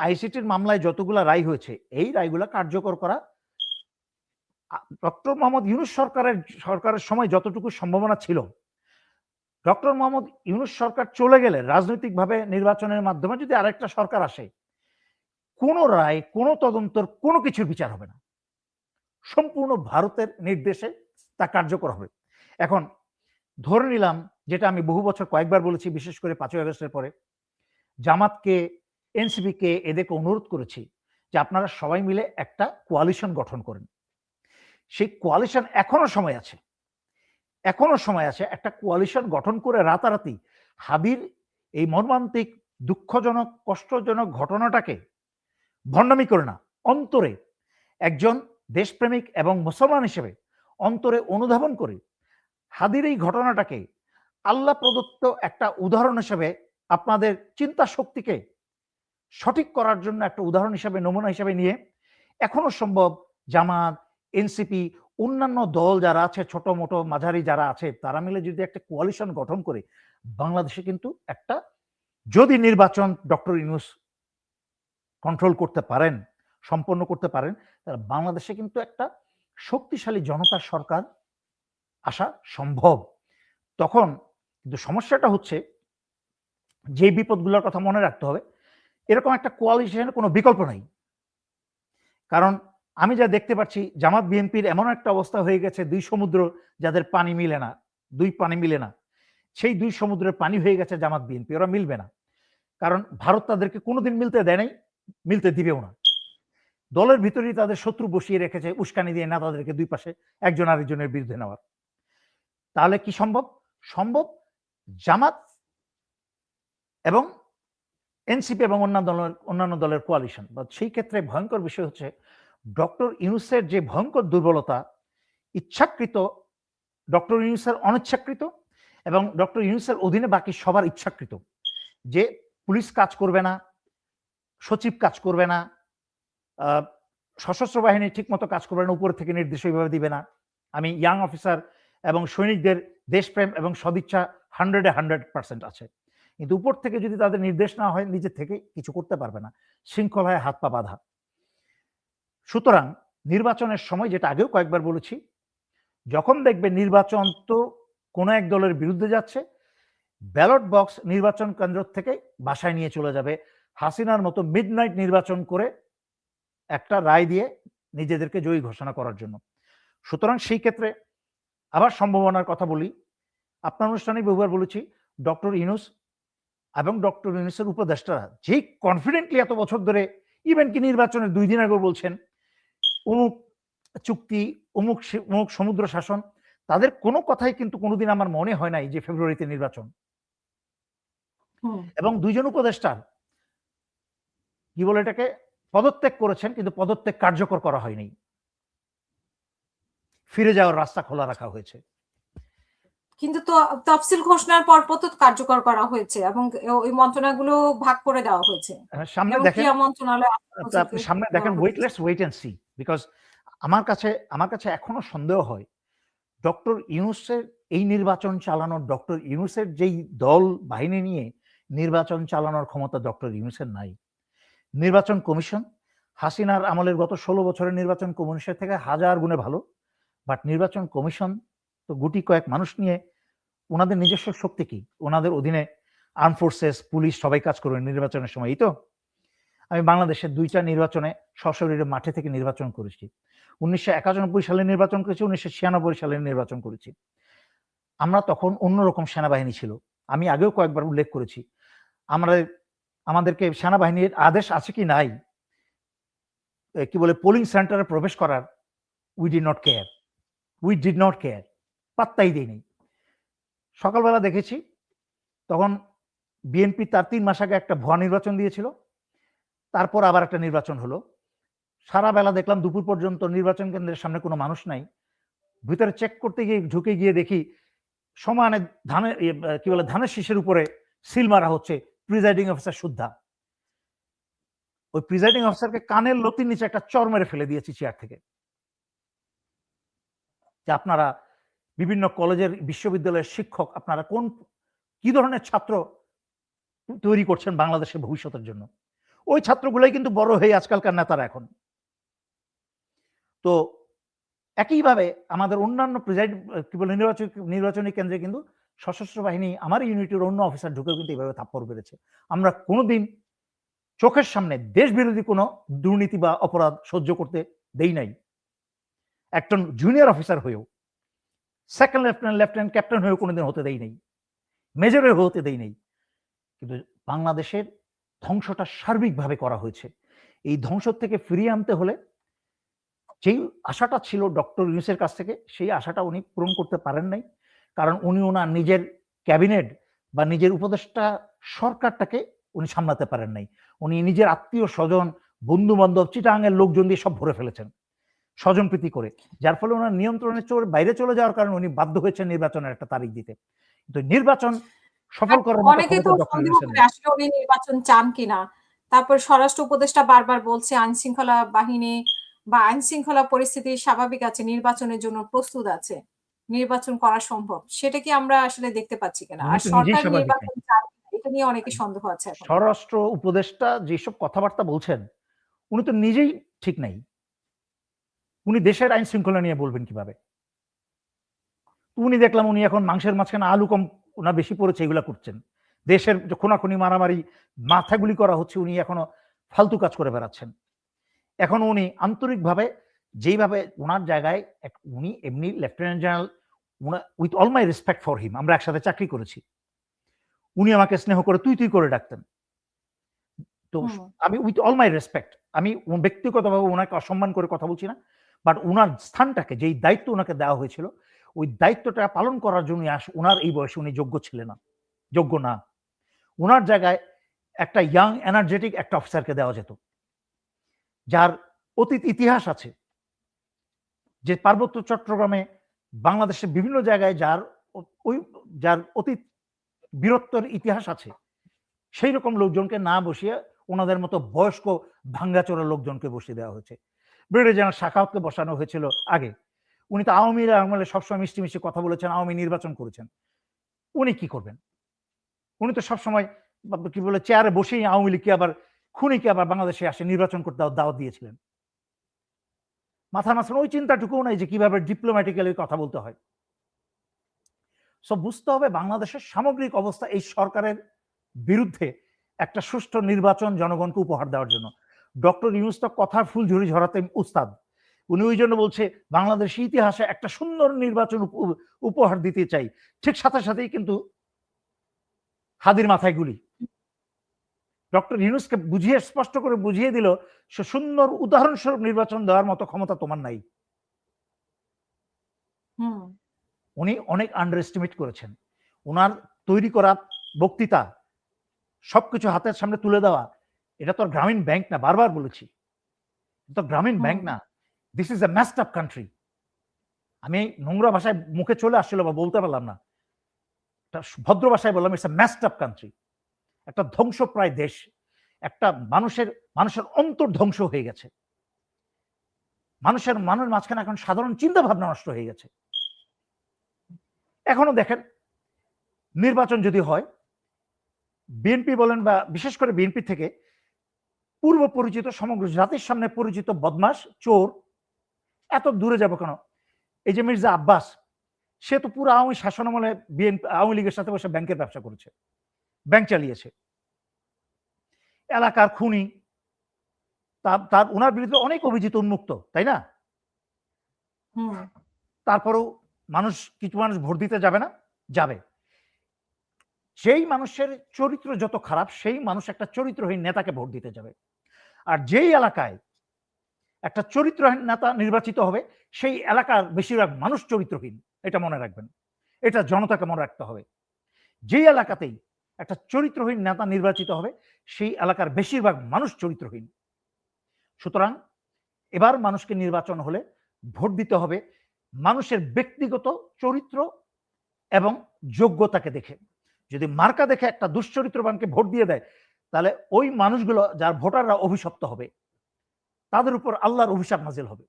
আইসিটির মামলায় যতগুলা রায় হয়েছে এই রায়গুলা কার্যকর করা ডক্টর মোহাম্মদ ইউনূস সরকারের সময় যতটুকু সম্ভাবনা ছিল, ডক্টর মোহাম্মদ ইউনূস সরকার চলে গেলে রাজনৈতিকভাবে নির্বাচনের মাধ্যমে যদি আরেকটা সরকার আসে, কোনো রায়, কোনো তদন্তর কোনো কিছুর বিচার হবে না, সম্পূর্ণ ভারতের নির্দেশে তা কার্যকর হবে। এখন ধরে নিলাম, যেটা আমি বহু বছর কয়েকবার বলেছি, বিশেষ করে 5ই আগস্টের পরে জামাতকে, এনসিপিকে, এদেরকে অনুরোধ করেছি যে আপনারা সবাই মিলে একটা কোয়ালিশন গঠন করেন। সেই কোয়ালিশন এখনো সময় আছে, একটা কোয়ালিশন গঠন করে রাতারাতি হাদির এই মর্মান্তিক, দুঃখজনক, কষ্টজনক ঘটনাটাকে ভণ্ডামি করে না, অন্তরে একজন দেশপ্রেমিক এবং মুসলমান হিসেবে অন্তরে অনুধাবন করে হাদির এই ঘটনাটাকে আল্লাহ প্রদত্ত একটা উদাহরণ হিসেবে আপনাদের চিন্তা শক্তিকে সঠিক করার জন্য একটা উদাহরণ হিসেবে, নমুনা হিসেবে নিয়ে এখনো সম্ভব জামাত, এনসিপি, অন্যান্য দল যারা আছে, ছোট মোটো মাঝারি যারা আছে, তারা মিলে যদি একটা কোয়ালিশন গঠন করে বাংলাদেশে কিন্তু একটা, যদি নির্বাচন ডক্টর ইউনূস কন্ট্রোল করতে পারেন, সম্পন্ন করতে পারেন, তাহলে বাংলাদেশে কিন্তু একটা শক্তিশালী জনতার সরকার আসা সম্ভব। তখন কিন্তু সমস্যাটা হচ্ছে, যে বিপদগুলোর কথা মনে রাখতে হবে, এরকম একটা কোয়ালিশনের কোনো বিকল্প নাই। কারণ আমি যা দেখতে পাচ্ছি, জামাত বিএনপির এমন একটা অবস্থা হয়ে গেছে, দুই সমুদ্র যাদের পানি মিলে না, সেই দুই সমুদ্রের পানি হয়ে গেছে জামাত বিএনপি, ওরা মিলবে না। কারণ ভারত তাদেরকে কোনোদিন মিলতে দেয় নাই, মিলতে দিবেও না। দলের ভিতরেই তাদের শত্রু বসিয়ে রেখেছে, উস্কানি দিয়ে না তাদেরকে দুই পাশে একজন আরেকজনের বিরুদ্ধে নেওয়ার। তাহলে কি সম্ভব? জামাত এবং এনসিপি এবং অন্যান্য দলের কোয়ালিশন। সেই ক্ষেত্রে ভয়ঙ্কর বিষয় হচ্ছে, ডক্টর ইউনূসের যে ভয়ঙ্কর দুর্বলতা, ইচ্ছাকৃত, ডক্টর ইউনূসের অনিচ্ছাকৃত এবং ডক্টর ইউনূসের অধীনে বাকি সবার ইচ্ছাকৃত, যে পুলিশ কাজ করবে না, সচিব কাজ করবে না, সশস্ত্র বাহিনী ঠিক মতো কাজ করবে না, উপর থেকে নির্দেশ ওইভাবে দিবে না। আমি ইয়াং অফিসার এবং সৈনিকদের দেশপ্রেম এবং সদিচ্ছা 100% আছে, কিন্তু উপর থেকে যদি তাদের নির্দেশ না হয়, নিজে থেকে কিছু করতে পারবে না, শৃঙ্খলায় হাত পা বাঁধা। সুতরাং নির্বাচনের সময়, যেটা আগেও কয়েকবার বলেছি, যখন দেখবে নির্বাচন তো কোনো এক দলের বিরুদ্ধে যাচ্ছে, ব্যালট বক্স নির্বাচন কেন্দ্র থেকে বাসায় নিয়ে চলে যাবে, হাসিনার মতো মিডনাইট নির্বাচন করে একটা রায় দিয়ে নিজেদেরকে জয়ী ঘোষণা করার জন্য। সুতরাং সেই ক্ষেত্রে আবার সম্ভাবনার কথা বলি, আপনার অনুষ্ঠানে বহুবার বলেছি, ডক্টর ইউনূস এবং ডক্টর ইউনূসের উপদেষ্টারা যেই কনফিডেন্টলি এত বছর ধরে, ইভেন কি নির্বাচনের 2 দিন আগে বলছেন অমুক চুক্তি, অমুক সমুদ্র শাসন, তাদের কোনো কথাই কিন্তু কোনোদিন আমার মনে হয় নাই যে ফেব্রুয়ারিতে নির্বাচন। এবং 2 জন উপদেষ্টার কি বলে এটাকে, পদত্যাগ করেছেন, কিন্তু পদত্যাগ কার্যকর করা হয়নি, ফিরে যাওয়ার রাস্তা খোলা রাখা হয়েছে। কিন্তু তো তফসিল ঘোষণার পর তো কার্যকর করা হয়েছে এবং ওই মন্ত্রণালয়গুলো ভাগ করে দেওয়া হয়েছে। সামনে দেখেন, আপনি সামনে দেখেন, let's wait and see. Because আমার কাছে এখনো সন্দেহ হয়, ডক্টর ইউনূসের এই নির্বাচন চালানোর, ডক্টর ইউনূসের যেই দল বাহিনী নিয়ে নির্বাচন চালানোর ক্ষমতা ডক্টর ইউনূসের নাই। নির্বাচন কমিশন হাসিনার আমলের গত 16 বছরের নির্বাচন কমিশনের থেকে 1000 গুণে ভালো, বাট নির্বাচন কমিশন তো গুটি কয়েক মানুষ নিয়ে, ওনাদের নিজস্ব শক্তি কি? ওনাদের অধীনে আর্ম ফোর্সেস, পুলিশ সবাই কাজ করবে নির্বাচনের সময়। এই তো আমি বাংলাদেশের 2টা নির্বাচনে সশরীরে মাঠে থেকে নির্বাচন করেছি। 1991 সালে নির্বাচন করেছি, 1996 সালে নির্বাচন করেছি। আমরা তখন অন্যরকম সেনাবাহিনী ছিল। আমি আগেও কয়েকবার উল্লেখ করেছি, আমাদেরকে সেনাবাহিনীর আদেশ আছে কি নাই, কি বলে, পোলিং সেন্টারে প্রবেশ করার, উই ডিড নট কেয়ার, পাত্তাই দেয়নি। সকালবেলা দেখেছি, তখন বিএনপি তার 3 মাস আগে একটা ভুয়া নির্বাচন দিয়েছিল, তারপর আবার একটা নির্বাচন হলো। সারা বেলা দেখলাম দুপুর পর্যন্ত নির্বাচন কেন্দ্রের সামনে কোনো মানুষ নাই। ভিতরে চেক করতে গিয়ে, ঢুকে গিয়ে দেখি সমানে ধানের শীষের উপরে সিল মারা হচ্ছে, প্রিজাইডিং অফিসার সুদ্ধা। ওই প্রিজাইডিং অফিসারকে কানের লতির নিচে একটা চর মেরে ফেলে দিয়েছি চেয়ার থেকে, যে আপনারা বিভিন্ন কলেজের, বিশ্ববিদ্যালয়ের শিক্ষক, আপনারা কি ধরনের ছাত্র তৈরি করছেন বাংলাদেশের ভবিষ্যতের জন্য? ওই ছাত্রগুলাই কিন্তু বড় হয়ে আজকালকার নেতারা এখন। তো একইভাবে আমাদের অন্যান্য কি বলে নির্বাচনী কেন্দ্রে কিন্তু সশস্ত্র বাহিনী আমার ইউনিটের অন্য অফিসার ঢুকেও কিন্তু এইভাবে থাপ্পড় মেরেছে। আমরা কোনোদিন চোখের সামনে দেশ বিরোধী কোনো দুর্নীতি বা অপরাধ সহ্য করতে দেই নাই। একজন জুনিয়র অফিসার হয়েও, সেকেন্ড লেফটেন্যান্ট ক্যাপ্টেন হয়েও কোনোদিন হতে দেই নাই, মেজর হয়ে হতে দেই নাই। কিন্তু বাংলাদেশের ধ্বংসটা সার্বিকভাবে করা হয়েছে। এই ধ্বংস থেকে ফিরিয়ে আনতে হলে যেই আশাটা ছিল ডক্টর ইউনূসের কাছ থেকে, সেই আশাটা উনি পূরণ করতে পারেন নাই। কারণ উনি ওনার নিজের ক্যাবিনেট বা নিজের উপদেষ্টা সরকারটাকে উনি সামলাতে পারেন নাই। উনি নিজের আত্মীয় স্বজন, বন্ধু বান্ধব, চিটাগাংয়ের লোকজন দিয়ে সব ভরে ফেলেছেন স্বজনপ্রীতি করে, যার ফলে ওনার নিয়ন্ত্রণের বাইরে চলে যাওয়ার কারণে উনি বাধ্য হয়েছেন নির্বাচনের একটা তারিখ দিতে। কিন্তু নির্বাচন সফল করার মতো অনেকে তো সন্দেহ করে আসলে উনি নির্বাচন চান কিনা। তারপর স্বরাষ্ট্র উপদেষ্টা বারবার বলছে আইন শৃঙ্খলা বাহিনী বা আইন শৃঙ্খলা পরিস্থিতি স্বাভাবিক আছে, নির্বাচনের জন্য প্রস্তুত আছে, নির্বাচন করা সম্ভব। সেটা কি আমরা আসলে দেখতে পাচ্ছি কিনা? আর সরকার নির্বাচন চায় এটা নিয়ে অনেকে সন্দেহ আছে এখন। স্বরাষ্ট্র উপদেষ্টা যেসব কথাবার্তা বলছেন, উনি তো নিজেই ঠিক নাই। উনি দেশের আইন শৃঙ্খলা নিয়ে বলবেন কিভাবে? উনি দেখলাম উনি এখন মাংসের মাঝখানে আলু কম ওনার বেশি পড়েছে, এগুলা করছেন। দেশের খুনাখুনি, মারামারি, মাথাগুলি করা হচ্ছে, উনি এখনো ফালতু কাজ করে বেড়াচ্ছেন। এখন উনি আন্তরিকভাবে যেইভাবে ওনার জায়গায় উনি এমনি lieutenant general, with all my respect for him, আমরা একসাথে চাকরি করেছি, উনি আমাকে স্নেহ করে তুই তুই করে ডাকতেন। তো আমি উইথ অল মাই রেসপেক্ট, আমি ব্যক্তিগতভাবে ওনাকে অসম্মান করে কথা বলছি না, বাট ওনার স্থানটাকে, যেই দায়িত্ব ওনাকে দেওয়া হয়েছিল, ওই দায়িত্বটা পালন করার জন্য ওনার এই বয়সে উনি যোগ্য না। ওনার জায়গায় একটা ইয়াং এনার্জেটিক একটা অফিসারকে দেওয়া যেত, যার অতীত ইতিহাস আছে, যে পার্বত্য চট্টগ্রামে বাংলাদেশের বিভিন্ন জায়গায় যার অতীত বীরত্বের ইতিহাস আছে, সেই রকম লোকজনকে না বসিয়ে ওনাদের মতো বয়স্ক ভাঙ্গাচোরা লোকজনকে বসিয়ে দেওয়া হয়েছে। ব্রিগেডিয়ার জেনারেল সাখাওয়াতকে বসানো হয়েছিল আগে। উনি তো আওয়ামী আমলে সবসময় মিষ্টি মিষ্টি কথা বলেছেন, আওয়ামী নির্বাচন করেছেন। উনি কি করবেন? উনি তো সবসময় কি বলে চেয়ারে বসেই আওয়ামী লীগকে আবার খুনিকে আবার বাংলাদেশে আসে নির্বাচন করতে দাওয়াত দিয়েছিলেন। মাথার মাঝখানে ওই চিন্তাটুকুও নাই যে কিভাবে ডিপ্লোম্যাটিক্যালি কথা বলতে হয়। সব বুঝতে হবে বাংলাদেশের সামগ্রিক অবস্থা এই সরকারের বিরুদ্ধে একটা সুষ্ঠু নির্বাচন জনগণকে উপহার দেওয়ার জন্য। ডক্টর ইউনূস তো কথার ফুলঝুরি ঝরাতে উস্তাদ। উনি ওই জন্য বলছে বাংলাদেশের ইতিহাসে একটা সুন্দর নির্বাচন উপহার দিতে চাই, ঠিক সাথে সাথেই কিন্তু হাদির মাথায় গুলি। ডক্টর ইউনূসকে স্পষ্ট করে বুঝিয়ে দিল সে সুন্দর উদাহরণস্বরূপ নির্বাচন দেওয়ার মতো ক্ষমতা তোমার নাই। উনি অনেক আন্ডার এস্টিমেট করেছেন। ওনার তৈরি করা বক্তৃতা, সবকিছু হাতের সামনে তুলে দেওয়া, এটা তো গ্রামীণ ব্যাংক না, বারবার বলেছি, তো গ্রামীণ ব্যাংক না, this is a messed up country. আমি নোংরা ভাষায় মুখে চলে আসছিল বা বলতে পারলাম না, ভদ্র ভাষায় বললাম, it's a messed up country. একটা ধ্বংসপ্রায় দেশ, একটা মানুষের অন্তর ধ্বংস হয়ে গেছে, মানুষের মাঝখানে এখন সাধারণ চিন্তা ভাবনা নষ্ট হয়ে গেছে। এখনো দেখেন নির্বাচন যদি হয়, বিএনপি বলেন বা বিশেষ করে বিএনপি থেকে পূর্ব পরিচিত, সমগ্র জাতির সামনে পরিচিত বদমাস, চোর, এত দূরে যাব কেন? এই যে মির্জা আব্বাস, সে তো পুরো আওয়ামী শাসনামলে আওয়ামী লীগের সাথে বসে ব্যাংকের ব্যবসা করেছে, ব্যাংক চালিয়েছে, এলাকার খুনি, তার ওনার বিরুদ্ধে অনেক অভিযোগ উন্মুক্ত, তাই না? তারপরেও কিছু মানুষ ভোট দিতে যাবে না, যাবে। যেই মানুষের চরিত্র যত খারাপ, সেই মানুষ একটা চরিত্রহীন নেতাকে ভোট দিতে যাবে। আর যেই এলাকায় একটা চরিত্রহীন নেতা নির্বাচিত হবে, সেই এলাকার বেশিরভাগ মানুষ চরিত্রহীন, এটা মনে রাখবেন, এটা জনতাকে মনে রাখতে হবে। যেই এলাকাতেই একটা চরিত্রহীন নেতা নির্বাচিত হবে, সেই এলাকার বেশিরভাগ মানুষ চরিত্রহীন। সুতরাং এবার মানুষকে নির্বাচন হলে ভোট দিতে হবে মানুষের ব্যক্তিগত চরিত্র এবং যোগ্যতাকে দেখে। যদি মার্কা দেখে একটা দুশ্চরিত্রবানকে ভোট দিয়ে দেয়, তাহলে ওই মানুষগুলো, যার ভোটাররা অভিশপ্ত হবে, তাদের উপর আল্লাহর অভিশাপ নাজিল হবে।